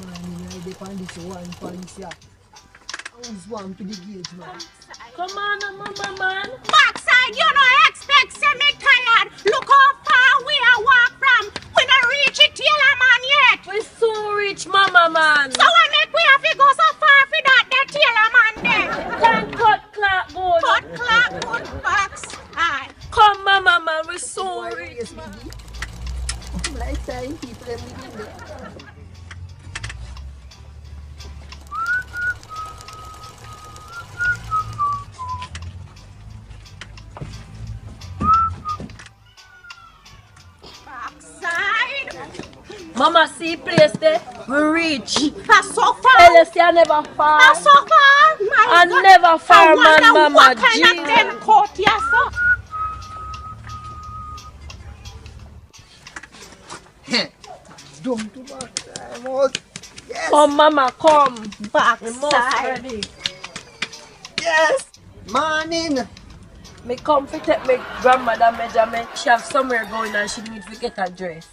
Man, I depend this one police here. I was one to the gauge, man. Come on, mama, man. Backside, you no expect semi tired. Look how far we are walk from. We don't reach it, Tailor man yet. We so rich, mama, man. So what make we have to go so far for that Tailor man there? Can't cut clock good. Cut clock good backside. Come, mama, man. We so rich. Lifetime people them living there. Mama, see place there? We reach. That's so far. LSC I never far. That's so far. My I God. never far, I man, wonder mama. what kind of Jesus. them coat you so? Don't do back. I'm out. Yes. Come, mama, come. We must Backside. ready. Yes. Morning. Me come to take my grandmother measurement. She have somewhere going and she need to get a dress.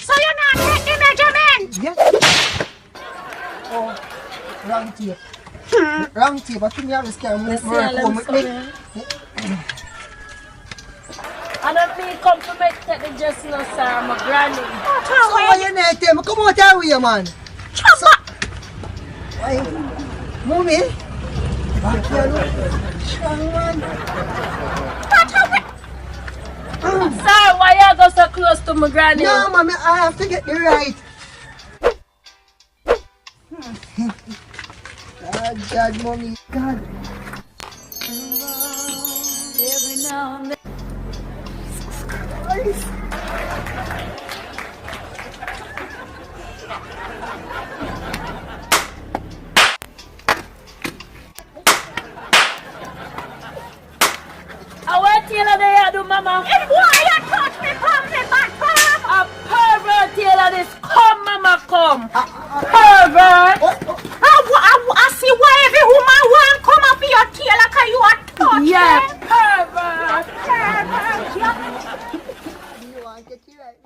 So you not take the measurement? Yes. Oh, wrong tape. Wrong tape. I think you have to scan You see more all them home with me. coming? I don't mean come to make take the dress, no, sir. I'm a granny. So why you not tell me? Come out here, man. Chumba. Why? Mommy? Back here, look. Strong man. Sir, why you go so close to my granny? No, mommy, I have to get the right. God, mommy, God. Every now and then. Christ. I want Tailor there, do mama. If boy you touch me from the back farm. A pervert Tailor this. Come, mama, come. Pervert. I see why every woman want come up your tailor cause you are touch Yeah, me. pervert. Pervert, yeah. You want to get you right,